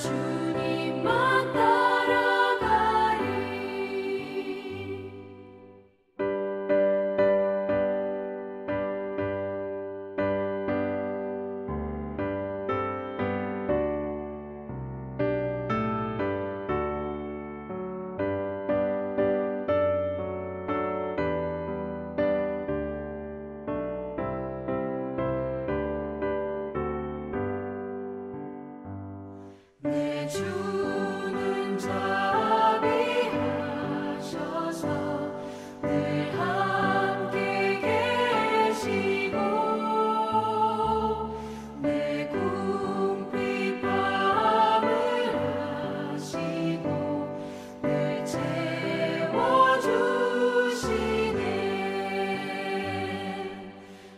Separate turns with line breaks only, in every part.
주님만 따라가리. 내 주는 자비하셔서 늘 함께 계시고 내 궁핍함을 아시고 늘 채워주시네.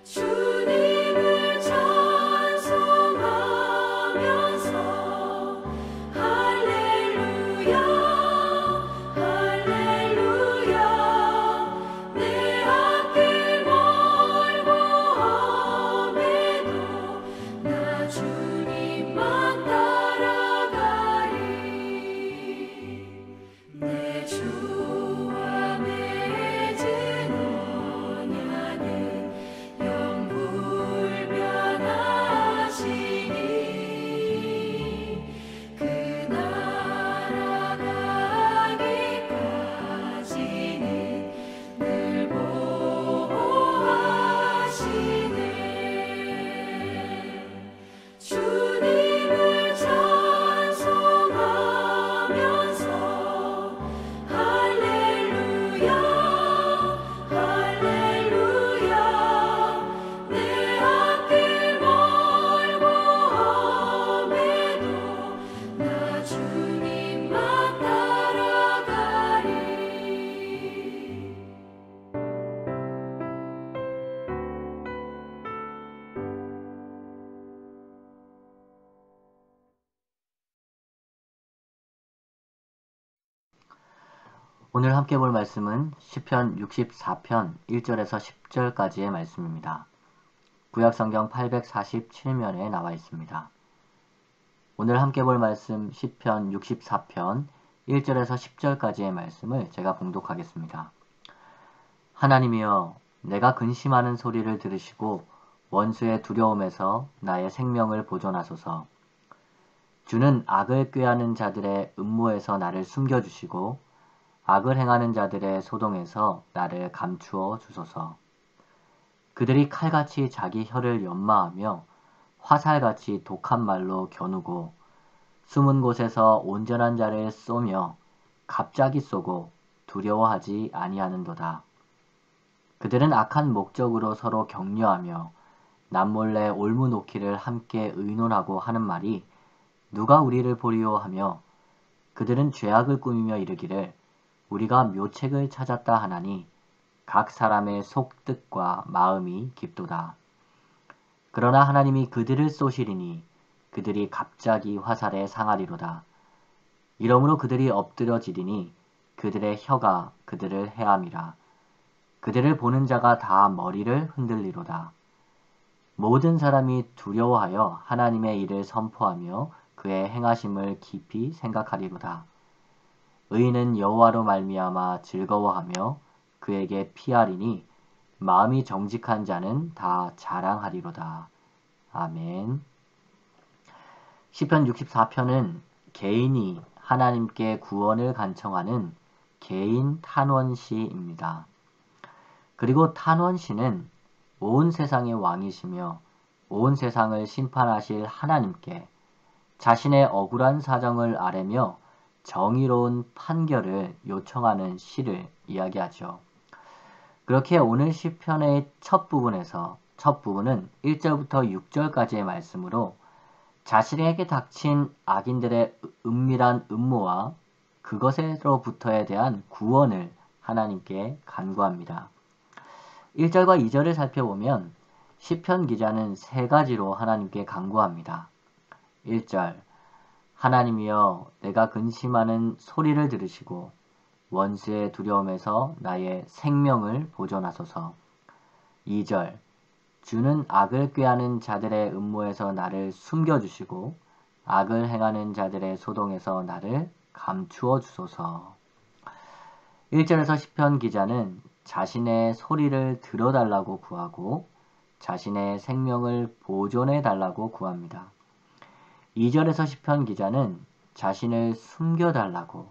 주님을 찬송하면서 할렐루야 할렐루야. 내 앞길 멀고 험해도 나 주님만 따라가리. 내 주와 맺은 언약은 영불변하시니 그 나라 가기까지는 늘 보호하시네. 주님을 찬송하면서 할렐루야 할렐루야. 내 앞길 멀고 험해도 나 주님만 따라가리.
오늘 함께 볼 말씀은 시편 64편 1절에서 10절까지의 말씀입니다. 구약성경 847면에 나와 있습니다. 오늘 함께 볼 말씀 시편 64편 1절에서 10절까지의 말씀을 제가 봉독하겠습니다. 하나님이여, 내가 근심하는 소리를 들으시고 원수의 두려움에서 나의 생명을 보존하소서. 주는 악을 꾀하는 자들의 음모에서 나를 숨겨주시고 악을 행하는 자들의 소동에서 나를 감추어 주소서. 그들이 칼같이 자기 혀를 연마하며 화살같이 독한 말로 겨누고 숨은 곳에서 온전한 자를 쏘며 갑자기 쏘고 두려워하지 아니하는도다. 그들은 악한 목적으로 서로 격려하며 남몰래 올무놓기를 함께 의논하고 하는 말이 누가 우리를 보리요 하며 그들은 죄악을 꾸미며 이르기를 우리가 묘책을 찾았다 하나니 각 사람의 속뜻과 마음이 깊도다. 그러나 하나님이 그들을 쏘시리니 그들이 갑자기 화살에 상하리로다. 이러므로 그들이 엎드려지리니 그들의 혀가 그들을 해함이라. 그들을 보는 자가 다 머리를 흔들리로다. 모든 사람이 두려워하여 하나님의 일을 선포하며 그의 행하심을 깊이 생각하리로다. 의인은 여호와로 말미암아 즐거워하며 그에게 피하리니 마음이 정직한 자는 다 자랑하리로다. 아멘. 시편 64편은 개인이 하나님께 구원을 간청하는 개인 탄원시입니다. 그리고 탄원시는 온 세상의 왕이시며 온 세상을 심판하실 하나님께 자신의 억울한 사정을 아뢰며 정의로운 판결을 요청하는 시를 이야기하죠. 그렇게 오늘 시편의 첫 부분은 1절부터 6절까지의 말씀으로 자신에게 닥친 악인들의 은밀한 음모와 그것으로부터에 대한 구원을 하나님께 간구합니다. 1절과 2절을 살펴보면 시편 기자는 세 가지로 하나님께 간구합니다. 1절, 하나님이여, 내가 근심하는 소리를 들으시고 원수의 두려움에서 나의 생명을 보존하소서. 2절, 주는 악을 꾀하는 자들의 음모에서 나를 숨겨주시고 악을 행하는 자들의 소동에서 나를 감추어 주소서. 1절에서 시편 기자는 자신의 소리를 들어달라고 구하고 자신의 생명을 보존해 달라고 구합니다. 2절에서 시편 기자는 자신을 숨겨달라고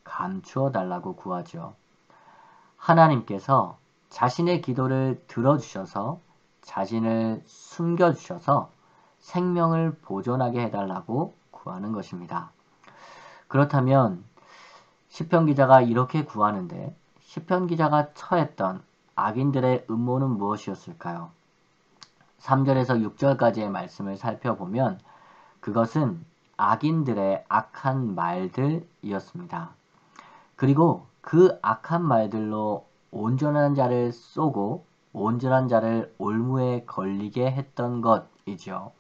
감추어 달라고 구하죠. 하나님께서 자신의 기도를 들어주셔서 자신을 숨겨주셔서 생명을 보존하게 해달라고 구하는 것입니다. 그렇다면 시편 기자가 이렇게 구하는데 시편 기자가 처했던 악인들의 음모는 무엇이었을까요? 3절에서 6절까지의 말씀을 살펴보면 그것은 악인들의 악한 말들이었습니다. 그리고 그 악한 말들로 온전한 자를 쏘고 온전한 자를 올무에 걸리게 했던 것이죠.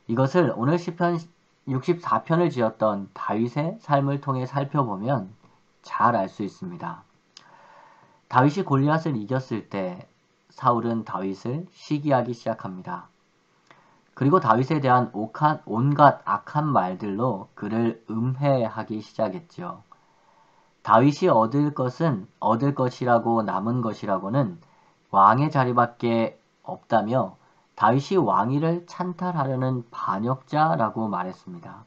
이것을 오늘 시편 64편을 지었던 다윗의 삶을 통해 살펴보면 잘 알 수 있습니다. 다윗이 골리앗을 이겼을 때 사울은 다윗을 시기하기 시작합니다. 그리고 다윗에 대한 온갖 악한 말들로 그를 음해하기 시작했죠. 다윗이 얻을 것은 얻을 것이라고 남은 것이라고는 왕의 자리밖에 없다며 다윗이 왕위를 찬탈하려는 반역자라고 말했습니다.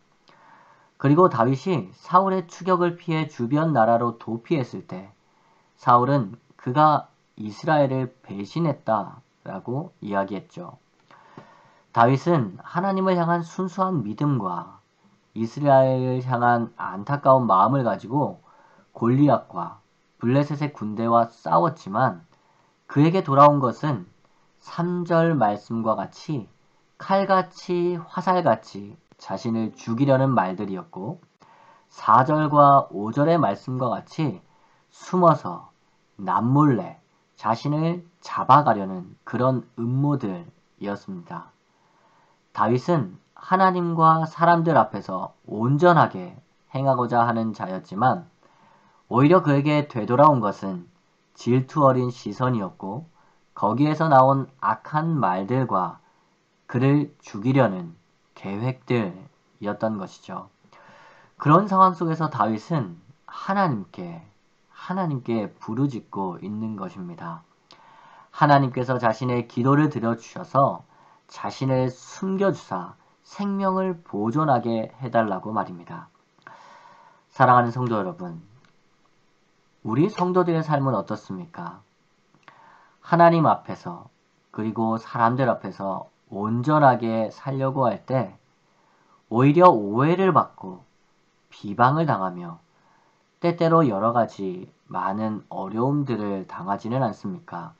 그리고 다윗이 사울의 추격을 피해 주변 나라로 도피했을 때 사울은 그가 이스라엘을 배신했다라고 이야기했죠. 다윗은 하나님을 향한 순수한 믿음과 이스라엘을 향한 안타까운 마음을 가지고 골리앗과 블레셋의 군대와 싸웠지만 그에게 돌아온 것은 3절 말씀과 같이 칼같이 화살같이 자신을 죽이려는 말들이었고 4절과 5절의 말씀과 같이 숨어서 남몰래 자신을 잡아가려는 그런 음모들이었습니다. 다윗은 하나님과 사람들 앞에서 온전하게 행하고자 하는 자였지만 오히려 그에게 되돌아온 것은 질투 어린 시선이었고 거기에서 나온 악한 말들과 그를 죽이려는 계획들이었던 것이죠. 그런 상황 속에서 다윗은 하나님께 부르짖고 있는 것입니다. 하나님께서 자신의 기도를 들어주셔서 자신을 숨겨주사 생명을 보존하게 해달라고 말입니다. 사랑하는 성도 여러분, 우리 성도들의 삶은 어떻습니까? 하나님 앞에서 그리고 사람들 앞에서 온전하게 살려고 할 때 오히려 오해를 받고 비방을 당하며 때때로 여러 가지 많은 어려움들을 당하지는 않습니까?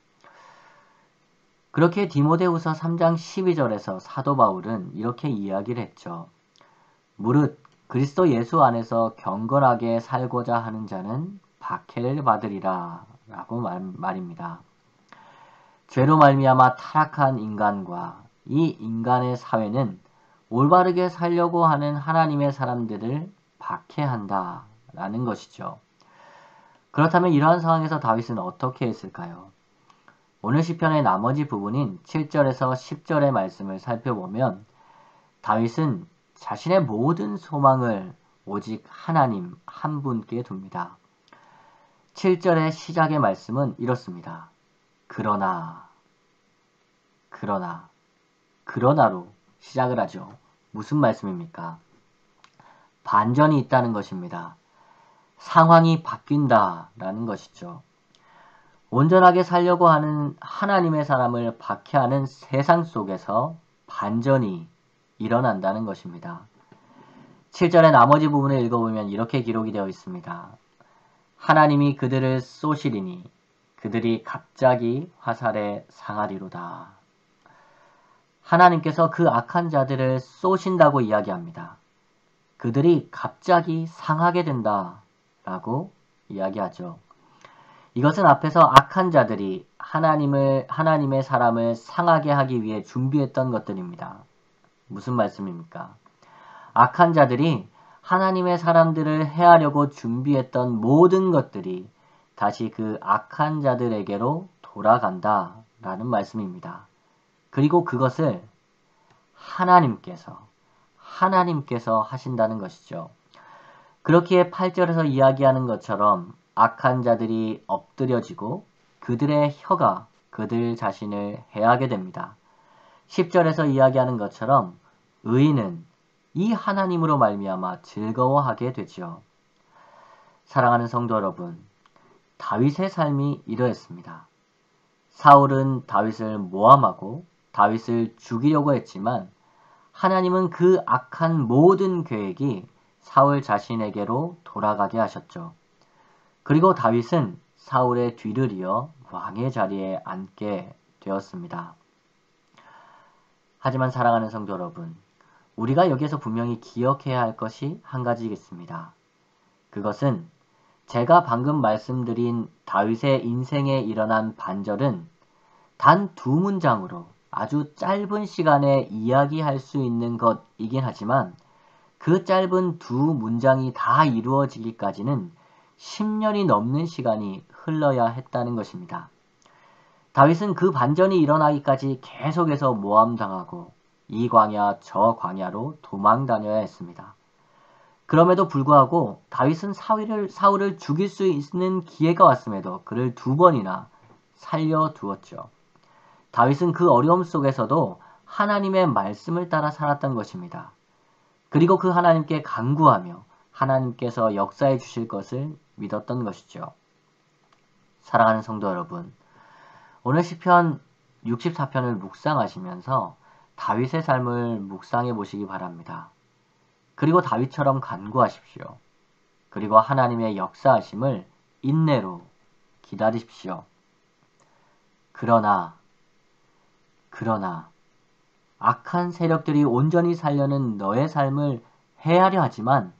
그렇게 디모데후서 3장 12절에서 사도 바울은 이렇게 이야기를 했죠. 무릇 그리스도 예수 안에서 경건하게 살고자 하는 자는 박해를 받으리라 라고 말입니다. 죄로 말미암아 타락한 인간과 이 인간의 사회는 올바르게 살려고 하는 하나님의 사람들을 박해한다 라는 것이죠. 그렇다면 이러한 상황에서 다윗은 어떻게 했을까요? 오늘 시편의 나머지 부분인 7절에서 10절의 말씀을 살펴보면 다윗은 자신의 모든 소망을 오직 하나님 한 분께 둡니다. 7절의 시작의 말씀은 이렇습니다. 그러나로 시작을 하죠. 무슨 말씀입니까? 반전이 있다는 것입니다. 상황이 바뀐다라는 것이죠. 온전하게 살려고 하는 하나님의 사람을 박해하는 세상 속에서 반전이 일어난다는 것입니다. 7절의 나머지 부분을 읽어보면 이렇게 기록이 되어 있습니다. 하나님이 그들을 쏘시리니 그들이 갑자기 화살에 상하리로다. 하나님께서 그 악한 자들을 쏘신다고 이야기합니다. 그들이 갑자기 상하게 된다 라고 이야기하죠. 이것은 앞에서 악한 자들이 하나님의 사람을 상하게 하기 위해 준비했던 것들입니다. 무슨 말씀입니까? 악한 자들이 하나님의 사람들을 해하려고 준비했던 모든 것들이 다시 그 악한 자들에게로 돌아간다 라는 말씀입니다. 그리고 그것을 하나님께서 하신다는 것이죠. 그렇기에 8절에서 이야기하는 것처럼 악한 자들이 엎드려지고 그들의 혀가 그들 자신을 해하게 됩니다. 10절에서 이야기하는 것처럼 의인은 이 하나님으로 말미암아 즐거워하게 되지요. 사랑하는 성도 여러분, 다윗의 삶이 이러했습니다. 사울은 다윗을 모함하고 다윗을 죽이려고 했지만 하나님은 그 악한 모든 계획이 사울 자신에게로 돌아가게 하셨죠. 그리고 다윗은 사울의 뒤를 이어 왕의 자리에 앉게 되었습니다. 하지만 사랑하는 성도 여러분, 우리가 여기에서 분명히 기억해야 할 것이 한 가지겠습니다. 그것은 제가 방금 말씀드린 다윗의 인생에 일어난 반절은 단 2문장으로 아주 짧은 시간에 이야기할 수 있는 것이긴 하지만 그 짧은 2문장이 다 이루어지기까지는 10년이 넘는 시간이 흘러야 했다는 것입니다. 다윗은 그 반전이 일어나기까지 계속해서 모함당하고 이 광야 저 광야로 도망다녀야 했습니다. 그럼에도 불구하고 다윗은 사울을 죽일 수 있는 기회가 왔음에도 그를 2번이나 살려두었죠. 다윗은 그 어려움 속에서도 하나님의 말씀을 따라 살았던 것입니다. 그리고 그 하나님께 간구하며 하나님께서 역사해 주실 것을 믿었던 것이죠. 사랑하는 성도 여러분, 오늘 시편 64편을 묵상하시면서 다윗의 삶을 묵상해 보시기 바랍니다. 그리고 다윗처럼 간구하십시오. 그리고 하나님의 역사하심을 인내로 기다리십시오. 그러나 악한 세력들이 온전히 살려는 너의 삶을 해하려 하지만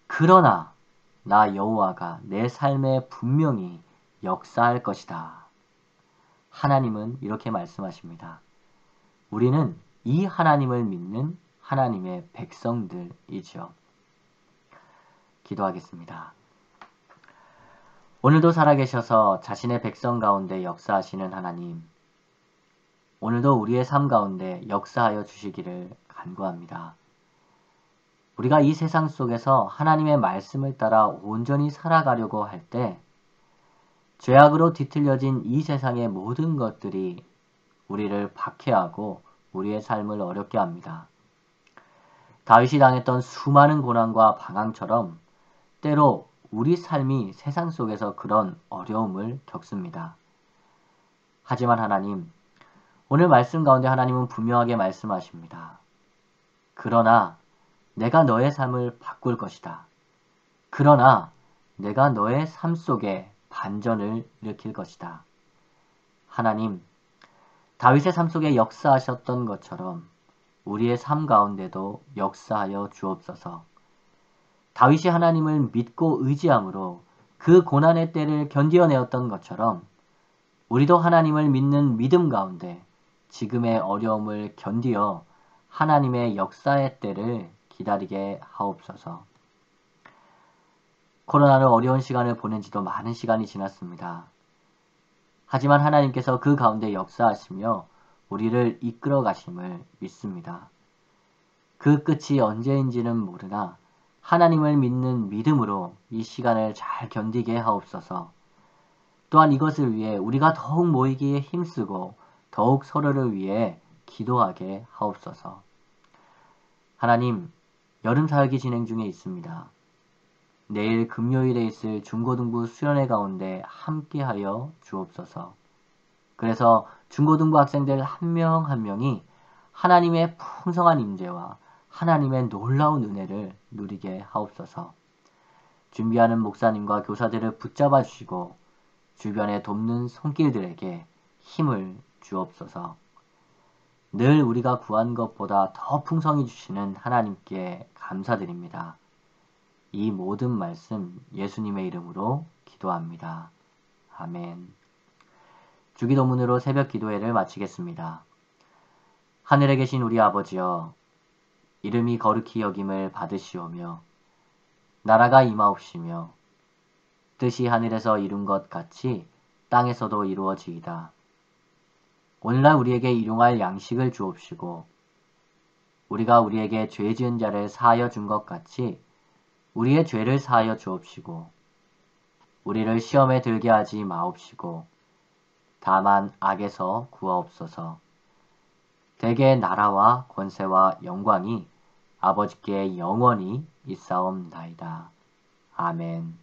그러나 나 여호와가 내 삶에 분명히 역사할 것이다. 하나님은 이렇게 말씀하십니다. 우리는 이 하나님을 믿는 하나님의 백성들이죠. 기도하겠습니다. 오늘도 살아계셔서 자신의 백성 가운데 역사하시는 하나님, 오늘도 우리의 삶 가운데 역사하여 주시기를 간구합니다. 우리가 이 세상 속에서 하나님의 말씀을 따라 온전히 살아가려고 할 때 죄악으로 뒤틀려진 이 세상의 모든 것들이 우리를 박해하고 우리의 삶을 어렵게 합니다. 다윗이 당했던 수많은 고난과 방황처럼 때로 우리 삶이 세상 속에서 그런 어려움을 겪습니다. 하지만 하나님, 오늘 말씀 가운데 하나님은 분명하게 말씀하십니다. 그러나 내가 너의 삶을 바꿀 것이다. 그러나 내가 너의 삶 속에 반전을 일으킬 것이다. 하나님, 다윗의 삶 속에 역사하셨던 것처럼 우리의 삶 가운데도 역사하여 주옵소서. 다윗이 하나님을 믿고 의지함으로 그 고난의 때를 견디어내었던 것처럼 우리도 하나님을 믿는 믿음 가운데 지금의 어려움을 견디어 하나님의 역사의 때를 기다리게 하옵소서. 코로나로 어려운 시간을 보낸 지도 많은 시간이 지났습니다. 하지만 하나님께서 그 가운데 역사하시며 우리를 이끌어 가심을 믿습니다. 그 끝이 언제인지는 모르나 하나님을 믿는 믿음으로 이 시간을 잘 견디게 하옵소서. 또한 이것을 위해 우리가 더욱 모이기에 힘쓰고 더욱 서로를 위해 기도하게 하옵소서. 하나님, 여름 사역이 진행 중에 있습니다. 내일 금요일에 있을 중고등부 수련회 가운데 함께하여 주옵소서. 그래서 중고등부 학생들 한 명 한 명이 하나님의 풍성한 임재와 하나님의 놀라운 은혜를 누리게 하옵소서. 준비하는 목사님과 교사들을 붙잡아 주시고 주변에 돕는 손길들에게 힘을 주옵소서. 늘 우리가 구한 것보다 더 풍성히 주시는 하나님께 감사드립니다. 이 모든 말씀 예수님의 이름으로 기도합니다. 아멘. 주기도문으로 새벽 기도회를 마치겠습니다. 하늘에 계신 우리 아버지여, 이름이 거룩히 여김을 받으시오며 나라가 임하옵시며 뜻이 하늘에서 이룬 것 같이 땅에서도 이루어지이다. 오늘날 우리에게 일용할 양식을 주옵시고 우리가 우리에게 죄 지은 자를 사하여 준 것 같이 우리의 죄를 사하여 주옵시고 우리를 시험에 들게 하지 마옵시고 다만 악에서 구하옵소서. 대개 나라와 권세와 영광이 아버지께 영원히 있사옵나이다. 아멘.